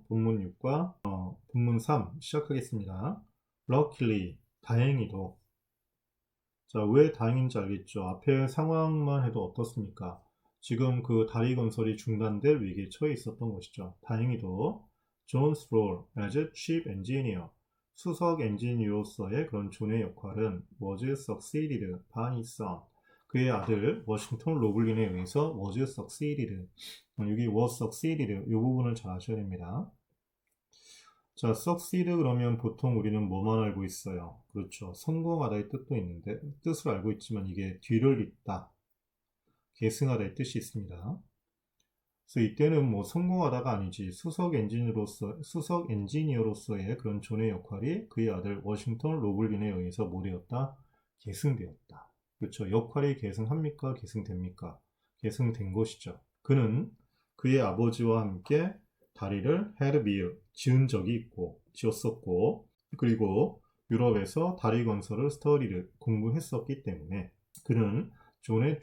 본문 6과 본문 3 시작하겠습니다. Luckily, 다행히도. 자, 왜 다행인지 알겠죠? 앞에 상황만 해도 어떻습니까? 지금 그 다리 건설이 중단될 위기에 처해 있었던 것이죠. 다행히도 John's role as chief engineer, 수석 엔지니어로서의 그런 존의 역할은 was succeeded by his son, 그의 아들 워싱턴 로블린에 의해서 was succeeded. 여기 was succeeded 이 부분을 잘 아셔야 됩니다. 자, succeed 그러면 보통 우리는 뭐만 알고 있어요? 그렇죠. 성공하다의 뜻도 있는데, 뜻을 알고 있지만 이게 뒤를 잇다, 계승하다의 뜻이 있습니다. 그래서 이때는 뭐 성공하다가 아니지, 수석 엔지니어로서의 그런 존의 역할이 그의 아들 워싱턴 로블린에 의해서 뭐 되었다? 계승되었다. 그렇죠. 역할이 계승합니까? 계승됩니까? 계승된 것이죠. 그는 그의 아버지와 함께 다리를 지은 적이 있고, 지었었고, 그리고 유럽에서 다리 건설을 스터디를 공부했었기 때문에 그는 존의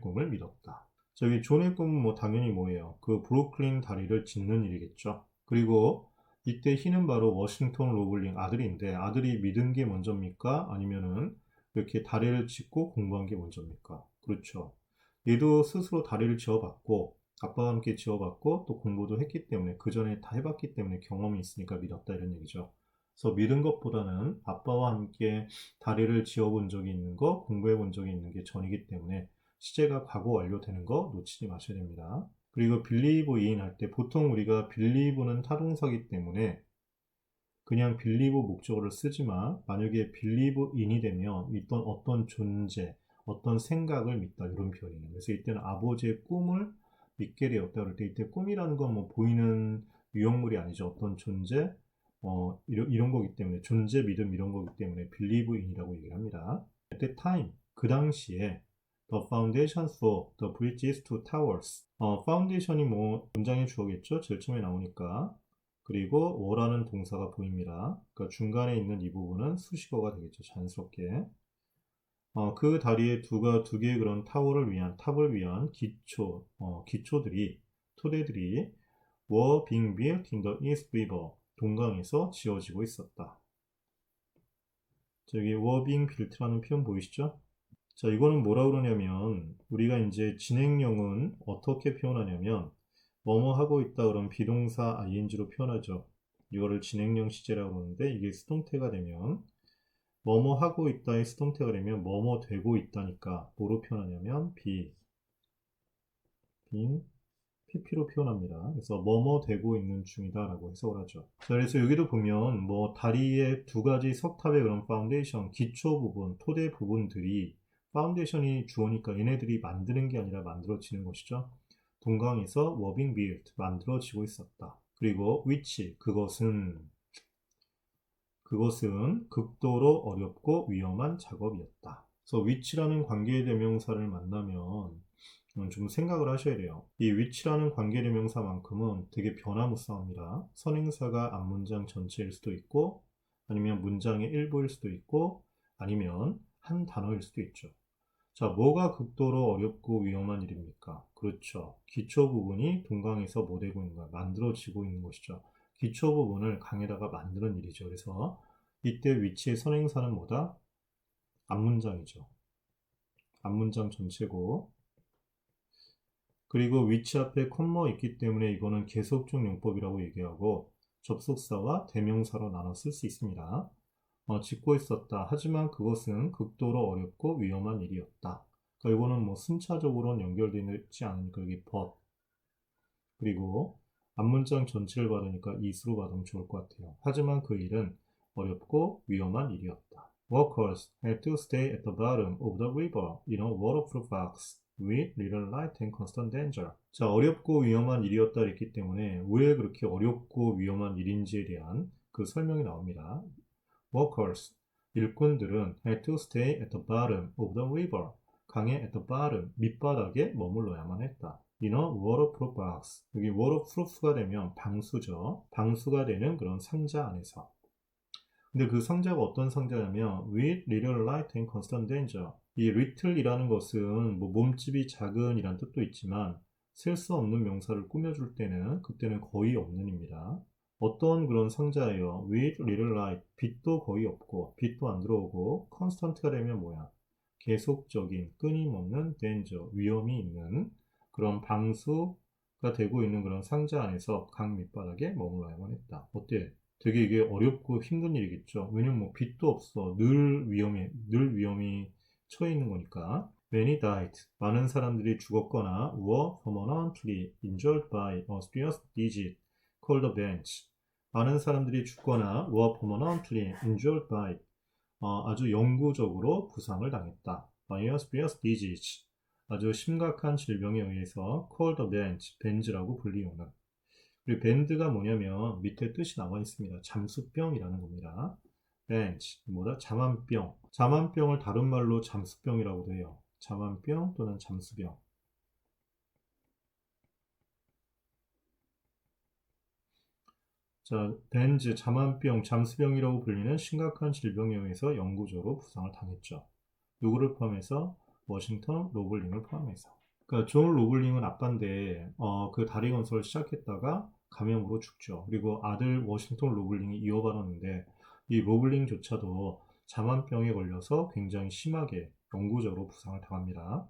꿈을 믿었다. 저기 존의 꿈은 뭐 당연히 뭐예요? 그 브루클린 다리를 짓는 일이겠죠. 그리고 이때 희는 바로 워싱턴 로블링 아들인데, 아들이 믿은 게 먼저입니까? 아니면은 이렇게 다리를 짓고 공부한 게 먼저입니까? 그렇죠. 얘도 스스로 다리를 지어봤고, 아빠와 함께 지어봤고, 또 공부도 했기 때문에, 그 전에 다 해봤기 때문에 경험이 있으니까 믿었다, 이런 얘기죠. 그래서 믿은 것보다는 아빠와 함께 다리를 지어본 적이 있는 거, 공부해 본 적이 있는 게 전이기 때문에 시제가 과거 완료되는 거 놓치지 마셔야 됩니다. 그리고 believe in 할 때 보통 우리가 believe는 타동사기 때문에 그냥 believe 목적어를 쓰지만, 만약에 believe in이 되면 어떤 존재, 어떤 생각을 믿다, 이런 표현이에요. 그래서 이때는 아버지의 꿈을 믿게 되었다 그럴 때, 이때 꿈이라는 건 뭐 보이는 유형물이 아니죠. 어떤 존재, 이런 거기 때문에, 존재, 믿음 이런 거기 때문에 believe in이라고 얘기를 합니다. At the time, 그 당시에 the foundations for the bridges to towers. foundation이 뭐 문장의 주어겠죠. 제일 처음에 나오니까. 그리고 워라는 동사가 보입니다. 그러니까 중간에 있는 이 부분은 수식어가 되겠죠. 자연스럽게. 그 다리에 두 개의 그런 탑을 위한 토대들이 were being built in the East River, 동강에서 지어지고 있었다. 저기 were being built라는 표현 보이시죠? 자, 이거는 뭐라 그러냐면, 우리가 이제 진행형은 어떻게 표현하냐면, 뭐뭐 하고 있다 그러면 비동사 ing로 표현하죠. 이거를 진행형 시제라고 그러는데, 이게 수동태가 되면, 뭐뭐 하고 있다의 수동태가 되면 뭐뭐 되고 있다니까 뭐로 표현하냐면 being pp로 표현합니다. 그래서 뭐뭐 되고 있는 중이다 라고 해석을 하죠. 자, 그래서 여기도 보면 뭐 다리의 두 가지 석탑의 그런 파운데이션, 기초 부분, 토대 부분들이, 파운데이션이 주어니까 얘네들이 만드는 게 아니라 만들어지는 것이죠. 동강에서 were being built, 만들어지고 있었다. 그리고 which, 그것은 극도로 어렵고 위험한 작업이었다. 그래서 which라는 관계대명사를 만나면 좀 생각을 하셔야 돼요. 이 which라는 관계대명사만큼은 되게 변화무쌍합니다. 선행사가 앞문장 전체일 수도 있고, 아니면 문장의 일부일 수도 있고, 아니면 한 단어일 수도 있죠. 자, 뭐가 극도로 어렵고 위험한 일입니까? 그렇죠. 기초 부분이 동강에서 뭐 되고 있는 거야? 만들어지고 있는 것이죠. 기초 부분을 강에다가 만드는 일이죠. 그래서 이때 위치의 선행사는 뭐다? 앞문장이죠. 앞문장 전체고, 그리고 위치 앞에 콤마 있기 때문에 이거는 계속적 용법이라고 얘기하고, 접속사와 대명사로 나눠 쓸 수 있습니다. 짓고 있었다. 하지만 그것은 극도로 어렵고 위험한 일이었다. 그러니까 이거는 뭐 순차적으로는 연결되어 있지 않으니까 여기 but, 그리고 앞문장 전체를 받으니까 is로 받으면 좋을 것 같아요. 하지만 그 일은 어렵고 위험한 일이었다. Workers had to stay at the bottom of the river in a waterproof box with little light and constant danger. 자, 어렵고 위험한 일이었다 했기 때문에 왜 그렇게 어렵고 위험한 일인지에 대한 그 설명이 나옵니다. Workers, 일꾼들은 had to stay at the bottom of the river. 강의 at the bottom, 밑바닥에 머물러야만 했다. In a waterproof box. 여기 waterproof가 되면 방수죠. 방수가 되는 그런 상자 안에서. 근데 그 상자가 어떤 상자냐면 with little light and constant danger. 이 little이라는 것은 뭐 몸집이 작은 이란 뜻도 있지만, 셀 수 없는 명사를 꾸며줄 때는 그때는 거의 없는입니다. 어떤 그런 상자예요? with little light. 빛도 거의 없고 빛도 안 들어오고 constant가 되면 뭐야? 계속적인 끊임없는 danger, 위험이 있는 그런 방수가 되고 있는 그런 상자 안에서 강 밑바닥에 머물러야만 했다. 어때? 되게 이게 어렵고 힘든 일이겠죠. 왜냐면 뭐 빛도 없어. 늘 위험이 처해 있는 거니까. Many died. 많은 사람들이 죽었거나 were permanently injured by a serious disease called a bench. 많은 사람들이 죽거나 were permanently injured by 아주 영구적으로 부상을 당했다. by a serious disease. 아주 심각한 질병에 의해서 called a bench, 벤즈라고 불리우는. 그리고 밴드가 뭐냐면 밑에 뜻이 나와 있습니다. 잠수병이라는 겁니다. 벤치, 뭐다? 잠안병. 잠안병을 다른 말로 잠수병이라고도 해요. 잠안병 또는 잠수병. 자, 벤즈, 잠안병, 잠수병이라고 불리는 심각한 질병에 의해서 영구적으로 부상을 당했죠. 누구를 포함해서? 워싱턴 로블링을 포함해서. 그러니까 존 로블링은 아빠인데 그 다리 건설을 시작했다가 감염으로 죽죠. 그리고 아들 워싱턴 로블링이 이어받았는데 이 로블링조차도 잠안병에 걸려서 굉장히 심하게 영구적으로 부상을 당합니다.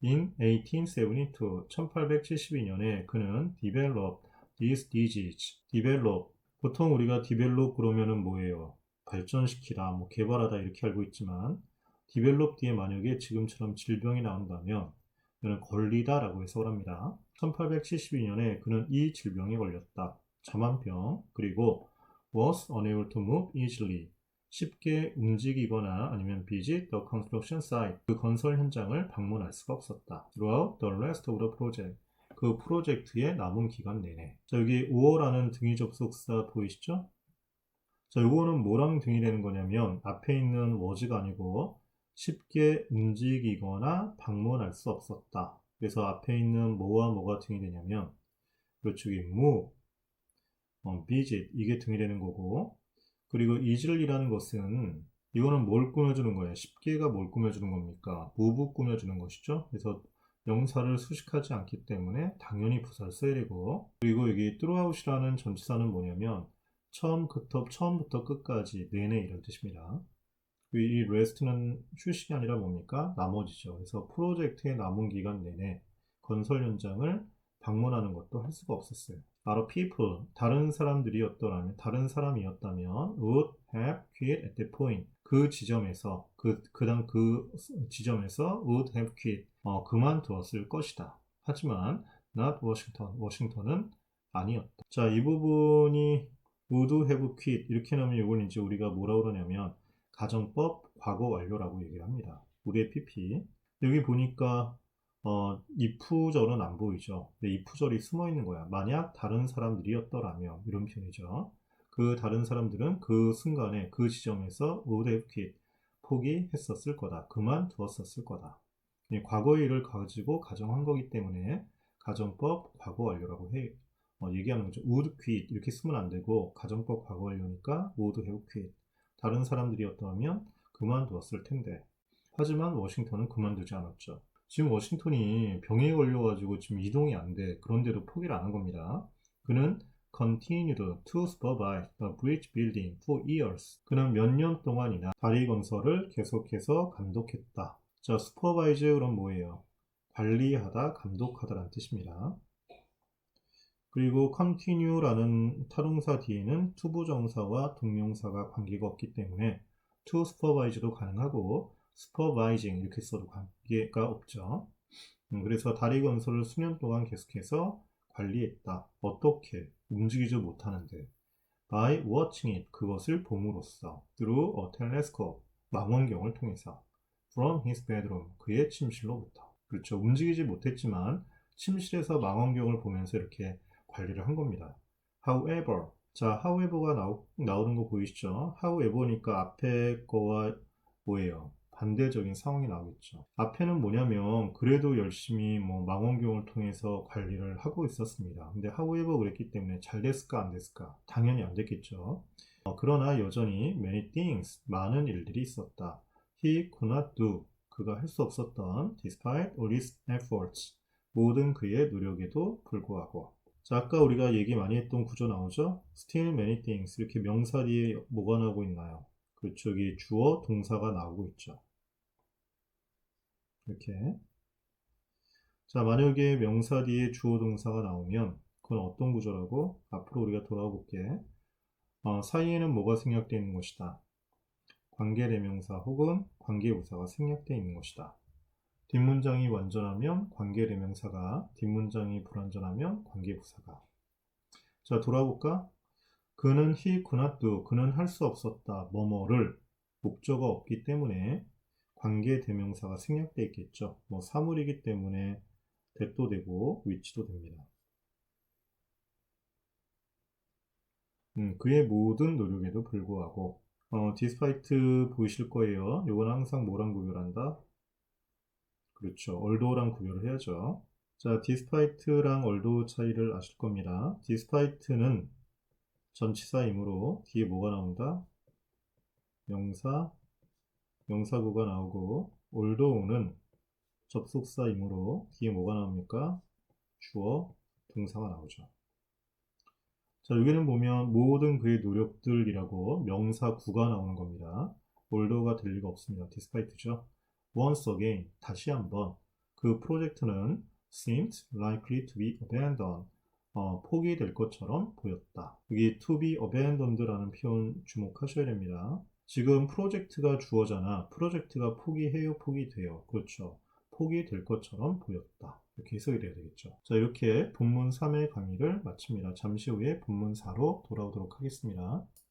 In 1872, 1872년에 그는 developed this disease. develop, 보통 우리가 develop 그러면은 뭐예요? 발전시키다, 뭐 개발하다 이렇게 알고 있지만 develop 뒤에 만약에 지금처럼 질병이 나온다면 그는 걸리다 라고 해석을 합니다. 1872년에 그는 이 질병에 걸렸다. 잠안병, 그리고 was unable to move easily. 쉽게 움직이거나 아니면 visit the construction site. 그 건설 현장을 방문할 수가 없었다. Throughout the rest of the project. 그 프로젝트의 남은 기간 내내. 자, 여기 5호라는 등위 접속사 보이시죠? 자, 요거는 뭐랑 등이 되는 거냐면 앞에 있는 was가 아니고 쉽게 움직이거나 방문할 수 없었다. 그래서 앞에 있는 뭐와 뭐가 등이 되냐면 이쪽이 move, visit 이게 등이 되는 거고 그리고 easily라는 것은 이거는 뭘 꾸며주는 거예요? 쉽게가 뭘 꾸며주는 겁니까? move 꾸며주는 것이죠. 그래서 명사를 수식하지 않기 때문에 당연히 부사를 써야 되고 그리고 여기 throughout이라는 전치사는 뭐냐면 처음부터 끝까지 내내 이런 뜻입니다. 이 rest는 휴식이 아니라 뭡니까? 나머지죠. 그래서 프로젝트의 남은 기간 내내 건설 현장을 방문하는 것도 할 수가 없었어요. Other people, 다른 사람이었다면 would have quit at that point. 그 지점에서 would have quit, 그만두었을 것이다. 하지만 not Washington, 워싱턴은 아니었다. 자, 이 부분이 would have quit 이렇게 나오면 이건 이제 우리가 뭐라고 그러냐면 가정법 과거 완료라고 얘기를 합니다. 우리의 PP. 여기 보니까 if절은 안 보이죠. 근데 if절이 숨어 있는 거야. 만약 다른 사람들이었더라면 이런 표현이죠. 그 다른 사람들은 그 순간에 그 지점에서 would have quit 포기했었을 거다. 그만두었었을 거다. 과거의 일을 가지고 가정한 거기 때문에 가정법 과거 완료라고 얘기하는 거죠. would quit 이렇게 쓰면 안 되고 가정법 과거 완료니까 would have quit. 다른 사람들이었다면 그만두었을 텐데. 하지만 워싱턴은 그만두지 않았죠. 지금 워싱턴이 병에 걸려가지고 지금 이동이 안 돼. 그런데도 포기를 안 한 겁니다. 그는 continued to supervise the bridge building for years. 그는 몇 년 동안이나 다리 건설을 계속해서 감독했다. 자, supervise 그럼 뭐예요? 관리하다, 감독하다라는 뜻입니다. 그리고 continue라는 타동사 뒤에는 투부정사와 동명사가 관계가 없기 때문에 to supervise도 가능하고 supervising 이렇게 써도 관계가 없죠. 그래서 다리 건설을 수년 동안 계속해서 관리했다. 어떻게? 움직이지 못하는데 by watching it, 그것을 봄으로써 through a telescope, 망원경을 통해서 from his bedroom, 그의 침실로부터. 그렇죠. 움직이지 못했지만 침실에서 망원경을 보면서 이렇게 관리를 한 겁니다. However, 자, however가 나오는 거 보이시죠? however니까 앞에 거와 뭐예요? 반대적인 상황이 나오겠죠. 앞에는 뭐냐면 그래도 열심히 뭐 망원경을 통해서 관리를 하고 있었습니다. 근데 however 그랬기 때문에 잘 됐을까 안 됐을까? 당연히 안 됐겠죠. 그러나 여전히 many things, 많은 일들이 있었다. He could not do, 그가 할 수 없었던 despite all his efforts, 모든 그의 노력에도 불구하고. 자, 아까 우리가 얘기 많이 했던 구조 나오죠? Still many things. 이렇게 명사 뒤에 뭐가 나오고 있나요? 그렇죠. 여기 주어, 동사가 나오고 있죠. 이렇게. 자, 만약에 명사 뒤에 주어, 동사가 나오면 그건 어떤 구조라고? 앞으로 우리가 돌아와 볼게. 사이에는 뭐가 생략되어 있는 것이다? 관계대명사 혹은 관계부사가 생략되어 있는 것이다. 뒷문장이 완전하면 관계대명사가, 뒷문장이 불완전하면 관계부사가. 자, 돌아볼까? 그는 he could not do, 그는 할 수 없었다, 뭐뭐를 목적어 없기 때문에 관계대명사가 생략되어 있겠죠. 뭐 사물이기 때문에 that도 되고 which도 됩니다. 그의 모든 노력에도 불구하고. despite 보이실 거예요. 요건 항상 뭐랑 구별한다? 그렇죠. although랑 구별을 해야죠. 자, despite랑 although 차이를 아실 겁니다. despite는 전치사이므로 뒤에 뭐가 나온다? 명사, 명사구가 나오고, although는 접속사이므로 뒤에 뭐가 나옵니까? 주어, 동사가 나오죠. 자, 여기는 보면 모든 그의 노력들이라고 명사구가 나오는 겁니다. although가 될 리가 없습니다. despite죠. once again, 다시 한번 그 프로젝트는 seemed likely to be abandoned. 포기될 것처럼 보였다. 여기 to be abandoned라는 표현 주목하셔야 됩니다. 지금 프로젝트가 주어잖아. 프로젝트가 포기해요, 포기돼요. 그렇죠. 포기될 것처럼 보였다. 이렇게 해석이 돼야 되겠죠. 자, 이렇게 본문 3의 강의를 마칩니다. 잠시 후에 본문 4로 돌아오도록 하겠습니다.